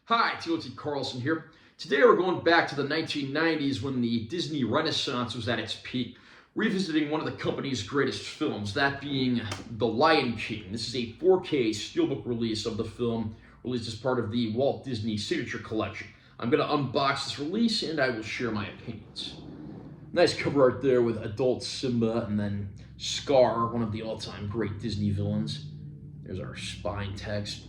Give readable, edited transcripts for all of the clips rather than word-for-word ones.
Hi, T.O.T. Carlson here. Today we're going back to the 1990s when the Disney Renaissance was at its peak, revisiting one of the company's greatest films, that being The Lion King. This is a 4K Steelbook release of the film, released as part of the Walt Disney Signature Collection. I'm going to unbox this release and I will share my opinions. Nice cover art there with adult Simba and then Scar, one of the all-time great Disney villains. There's our spine text.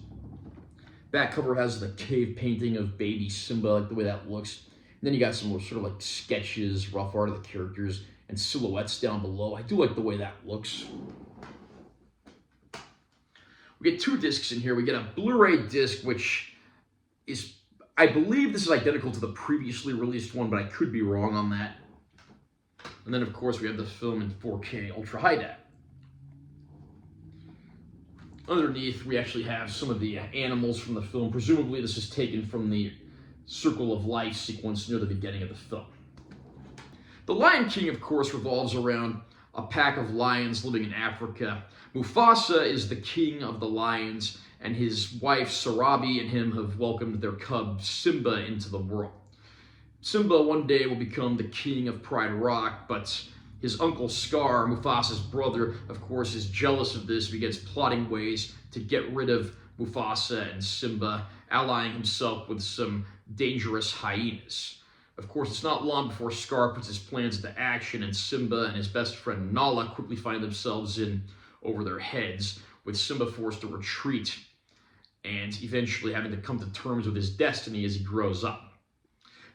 Back cover has the cave painting of baby Simba, like the way that looks. And then you got some sort of like sketches, rough art of the characters, and silhouettes down below. I do like the way that looks. We get two discs in here. We get a Blu-ray disc, which is, I believe this is identical to the previously released one, but I could be wrong on that. And then, of course, we have the film in 4K Ultra High Def. Underneath, we actually have some of the animals from the film. Presumably, this is taken from the Circle of Life sequence near the beginning of the film. The Lion King, of course, revolves around a pack of lions living in Africa. Mufasa is the king of the lions, and his wife, Sarabi, and him have welcomed their cub, Simba, into the world. Simba one day will become the king of Pride Rock, but his uncle Scar, Mufasa's brother, of course, is jealous of this. He begins plotting ways to get rid of Mufasa and Simba, allying himself with some dangerous hyenas. Of course, it's not long before Scar puts his plans into action, and Simba and his best friend Nala quickly find themselves in over their heads, with Simba forced to retreat and eventually having to come to terms with his destiny as he grows up.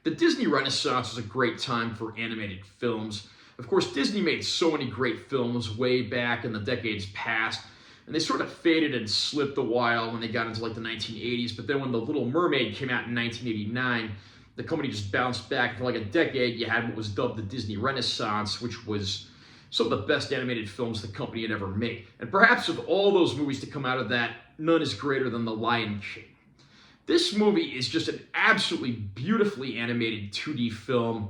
The Disney Renaissance was a great time for animated films. Of course, Disney made so many great films way back in the decades past, and they sort of faded and slipped a while when they got into like the 1980s, but then when The Little Mermaid came out in 1989, the company just bounced back. For like a decade, you had what was dubbed the Disney Renaissance, which was some of the best animated films the company had ever made. And perhaps of all those movies to come out of that, none is greater than The Lion King. This movie is just an absolutely beautifully animated 2D film.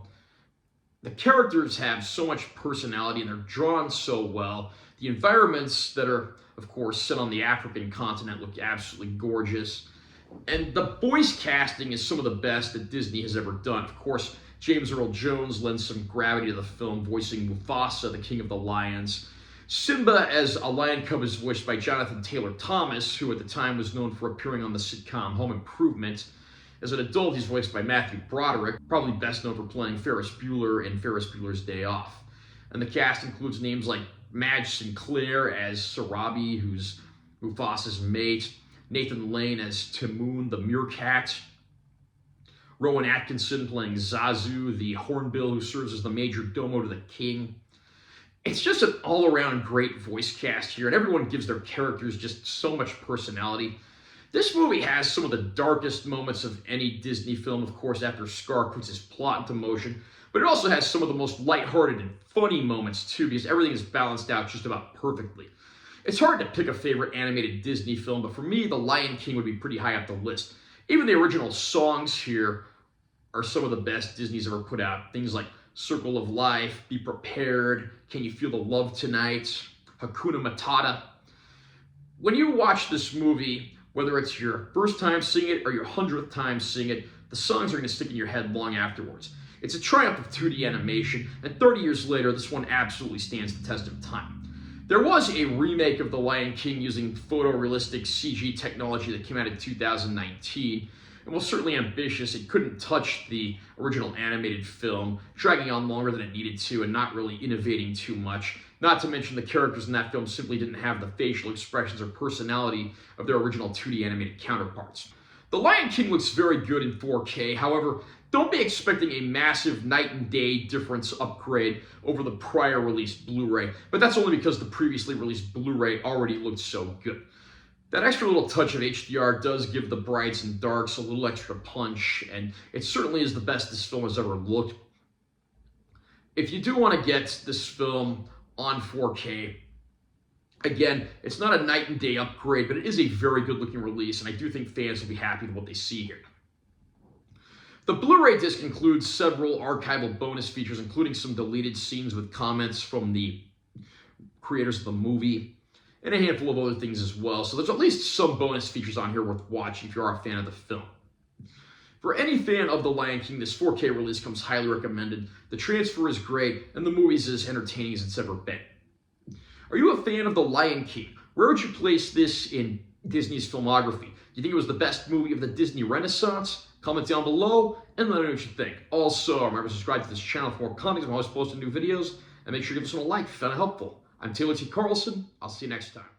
The characters have so much personality and they're drawn so well. The environments that are, of course, set on the African continent look absolutely gorgeous. And the voice casting is some of the best that Disney has ever done. Of course, James Earl Jones lends some gravity to the film, voicing Mufasa, the king of the lions. Simba as a lion cub is voiced by Jonathan Taylor Thomas, who at the time was known for appearing on the sitcom Home Improvement. As an adult, he's voiced by Matthew Broderick, probably best known for playing Ferris Bueller in Ferris Bueller's Day Off. And the cast includes names like Madge Sinclair as Sarabi, who's Mufasa's mate, Nathan Lane as Timoon the meerkat, Rowan Atkinson playing Zazu, the hornbill who serves as the major domo to the king. It's just an all-around great voice cast here, and everyone gives their characters just so much personality. This movie has some of the darkest moments of any Disney film, of course, after Scar puts his plot into motion, but it also has some of the most lighthearted and funny moments, too, because everything is balanced out just about perfectly. It's hard to pick a favorite animated Disney film, but for me, The Lion King would be pretty high up the list. Even the original songs here are some of the best Disney's ever put out. Things like Circle of Life, Be Prepared, Can You Feel the Love Tonight, Hakuna Matata. When you watch this movie, whether it's your first time seeing it or your 100th time seeing it, the songs are going to stick in your head long afterwards. It's a triumph of 2D animation, and 30 years later, this one absolutely stands the test of time. There was a remake of The Lion King using photorealistic CG technology that came out in 2019. And while certainly ambitious, it couldn't touch the original animated film, dragging on longer than it needed to and not really innovating too much. Not to mention the characters in that film simply didn't have the facial expressions or personality of their original 2D animated counterparts. The Lion King looks very good in 4K, however, don't be expecting a massive night and day difference upgrade over the prior released Blu-ray, but that's only because the previously released Blu-ray already looked so good. That extra little touch of HDR does give the brights and darks a little extra punch, and it certainly is the best this film has ever looked. If you do want to get this film on 4K, again, it's not a night and day upgrade, but it is a very good looking release, and I do think fans will be happy with what they see here. The Blu-ray disc includes several archival bonus features, including some deleted scenes with comments from the creators of the movie, and a handful of other things as well. So there's at least some bonus features on here worth watching if you are a fan of the film. For any fan of The Lion King, this 4K release comes highly recommended. The transfer is great, and the movie's as entertaining as it's ever been. Are you a fan of The Lion King? Where would you place this in Disney's filmography? Do you think it was the best movie of the Disney Renaissance? Comment down below and let me know what you think. Also, remember to subscribe to this channel for more content. I'm always posting new videos. And make sure to give us a like if you found it helpful. I'm Taylor T. Carlson. I'll see you next time.